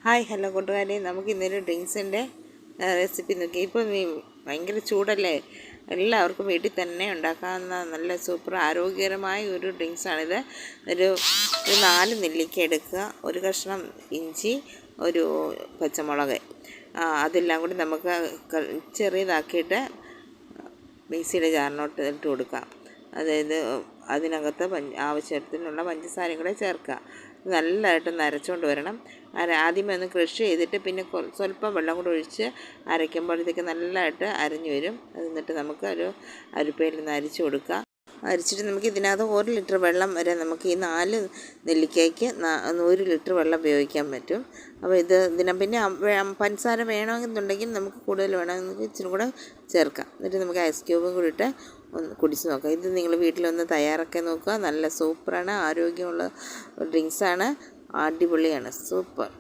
Hi hello കൂട്ടുകാരെ, നമുക്ക് ഇന്നൊരു ഡ്രിങ്ക്സിൻ്റെ റെസിപ്പി നോക്കി. ഇപ്പം ഭയങ്കര ചൂടല്ലേ, എല്ലാവർക്കും വീട്ടിൽ തന്നെ ഉണ്ടാക്കാവുന്ന നല്ല സൂപ്പർ ആരോഗ്യകരമായ ഒരു ഡ്രിങ്ക്സാണിത്. ഒരു 4 നെല്ലിക്ക എടുക്കുക, ഒരു കഷ്ണം ഇഞ്ചി, ഒരു പച്ചമുളക്, അതെല്ലാം കൂടി നമുക്ക് ചെറിയതാക്കിയിട്ട് മിക്സിയുടെ ജാറിനോട്ട് ഇട്ട് കൊടുക്കാം. അതായത് അതിനകത്ത് ആവശ്യത്തിനുള്ള പഞ്ചസാരയും കൂടെ ചേർക്കുക. നല്ലതായിട്ട് അരച്ചുകൊണ്ട് വരണം. ആദ്യമേ ഒന്ന് ക്രഷ് ചെയ്തിട്ട് പിന്നെ സ്വല്പം വെള്ളം കൂടെ ഒഴിച്ച് അരയ്ക്കുമ്പോഴത്തേക്ക് നല്ലതായിട്ട് അരഞ്ഞു വരും. എന്നിട്ട് നമുക്ക് ഒരു അരിപ്പയിൽ നിന്ന് അരിച്ചു കൊടുക്കുക. അരിച്ചിട്ട് നമുക്ക് ഇതിനകത്ത് 1 ലിറ്റർ വെള്ളം വരെ നമുക്ക് ഈ 4 നെല്ലിക്കയ്ക്ക് 1 ലിറ്റർ വെള്ളം ഉപയോഗിക്കാൻ പറ്റും. അപ്പോൾ ഇതിനെ പിന്നെ പഞ്ചസാര വേണമെന്നുണ്ടെങ്കിൽ നമുക്ക് കൂടുതൽ വേണമെങ്കിൽ ഇച്ചിരി കൂടെ ചേർക്കാം. എന്നിട്ട് നമുക്ക് ഐസ് ക്യൂബും കൂടി ഇട്ട് ഒന്ന് കുടിച്ച് നോക്കാം. ഇത് നിങ്ങൾ വീട്ടിലൊന്ന് തയ്യാറാക്കി നോക്കുക. നല്ല സൂപ്പറാണ്, ആരോഗ്യമുള്ള ഡ്രിങ്ക്സാണ്, അടിപൊളിയാണ്, സൂപ്പർ.